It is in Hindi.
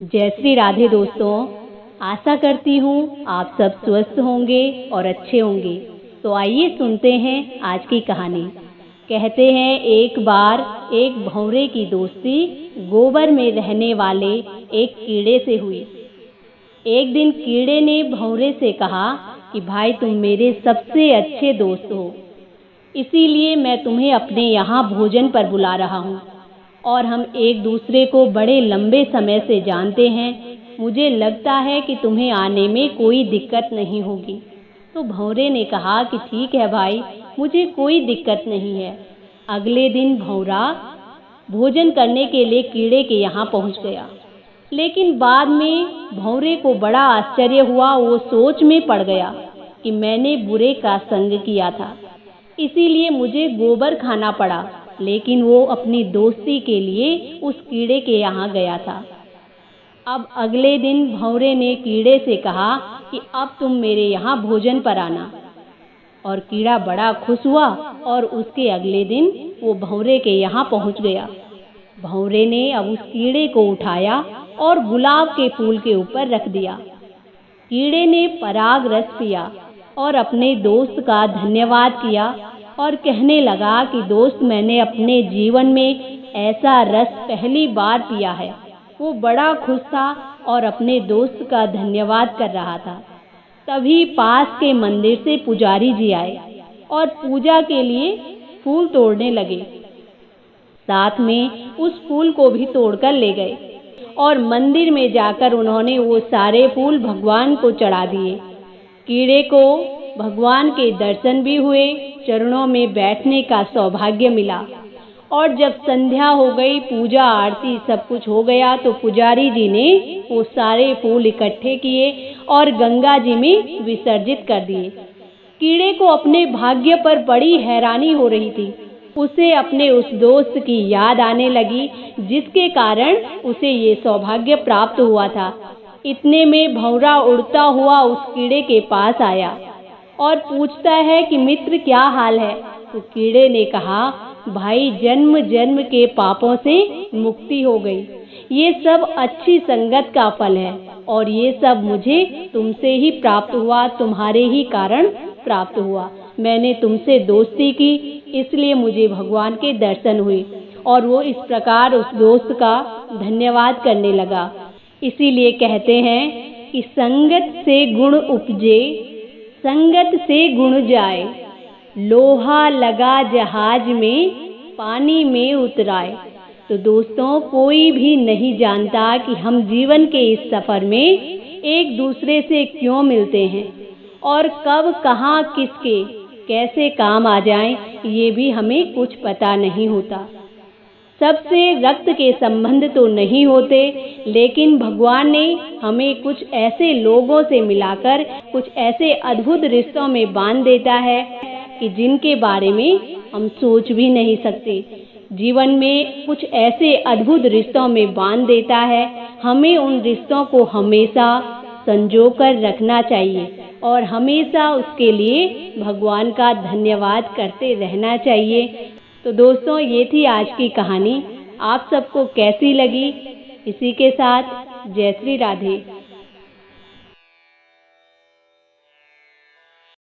जय श्री राधे दोस्तों। आशा करती हूँ आप सब स्वस्थ होंगे और अच्छे होंगे। तो आइए सुनते हैं आज की कहानी। कहते हैं एक बार एक भंवरे की दोस्ती गोबर में रहने वाले एक कीड़े से हुई। एक दिन कीड़े ने भंवरे से कहा कि भाई तुम मेरे सबसे अच्छे दोस्त हो, इसीलिए मैं तुम्हें अपने यहाँ भोजन पर बुला रहा हूँ और हम एक दूसरे को बड़े लंबे समय से जानते हैं। मुझे लगता है कि तुम्हें आने में कोई दिक्कत नहीं होगी। तो भंवरे ने कहा कि ठीक है भाई, मुझे कोई दिक्कत नहीं है। अगले दिन भंवरा भोजन करने के लिए कीड़े के यहाँ पहुँच गया, लेकिन बाद में भंवरे को बड़ा आश्चर्य हुआ। वो सोच में पड़ गया कि मैंने बुरे का संग किया था, इसीलिए मुझे गोबर खाना पड़ा। लेकिन वो अपनी दोस्ती के लिए उस कीड़े के यहाँ गया था। अब अगले दिन भंवरे ने कीड़े से कहा कि अब तुम मेरे यहाँ भोजन पर आना, और कीड़ा बड़ा खुश हुआ और उसके अगले दिन वो भंवरे के यहाँ पहुँच गया। भंवरे ने अब उस कीड़े को उठाया और गुलाब के फूल के ऊपर रख दिया। कीड़े ने पराग रस पिया और अपने दोस्त का धन्यवाद किया और कहने लगा कि दोस्त, मैंने अपने जीवन में ऐसा रस पहली बार पिया है। वो बड़ा खुश था और अपने दोस्त का धन्यवाद कर रहा था। तभी पास के मंदिर से पुजारी जी आए और पूजा के लिए फूल तोड़ने लगे। साथ में उस फूल को भी तोड़कर ले गए और मंदिर में जाकर उन्होंने वो सारे फूल भगवान को चढ़ा दिए। कीड़े को भगवान के दर्शन भी हुए, चरणों में बैठने का सौभाग्य मिला। और जब संध्या हो गई, पूजा आरती सब कुछ हो गया, तो पुजारी जी ने वो सारे फूल इकट्ठे किए और गंगा जी में विसर्जित कर दिए। कीड़े को अपने भाग्य पर बड़ी हैरानी हो रही थी। उसे अपने उस दोस्त की याद आने लगी जिसके कारण उसे ये सौभाग्य प्राप्त हुआ था। इतने में भंवरा उड़ता हुआ उस कीड़े के पास आया और पूछता है कि मित्र, क्या हाल है? तो कीड़े ने कहा, भाई, जन्म जन्म के पापों से मुक्ति हो गई। ये सब अच्छी संगत का फल है और ये सब मुझे तुमसे ही प्राप्त हुआ, तुम्हारे ही कारण प्राप्त हुआ। मैंने तुमसे दोस्ती की, इसलिए मुझे भगवान के दर्शन हुए। और वो इस प्रकार उस दोस्त का धन्यवाद करने लगा। इसीलिए कहते हैं कि संगत से गुण उपजे, संगत से गुण जाए। लोहा लगा जहाज में, पानी में उतराए। तो दोस्तों, कोई भी नहीं जानता कि हम जीवन के इस सफ़र में एक दूसरे से क्यों मिलते हैं और कब, कहाँ, किसके कैसे काम आ जाएं, ये भी हमें कुछ पता नहीं होता। सबसे रक्त के संबंध तो नहीं होते, लेकिन भगवान ने हमें कुछ ऐसे लोगों से मिलाकर कुछ ऐसे अद्भुत रिश्तों में बांध देता है कि जिनके बारे में हम सोच भी नहीं सकते। जीवन में कुछ ऐसे अद्भुत रिश्तों में बांध देता है। हमें उन रिश्तों को हमेशा संजो कर रखना चाहिए और हमेशा उसके लिए भगवान का धन्यवाद करते रहना चाहिए। तो दोस्तों, ये थी आज की कहानी। आप सबको कैसी लगी? इसी के साथ जय श्री राधे।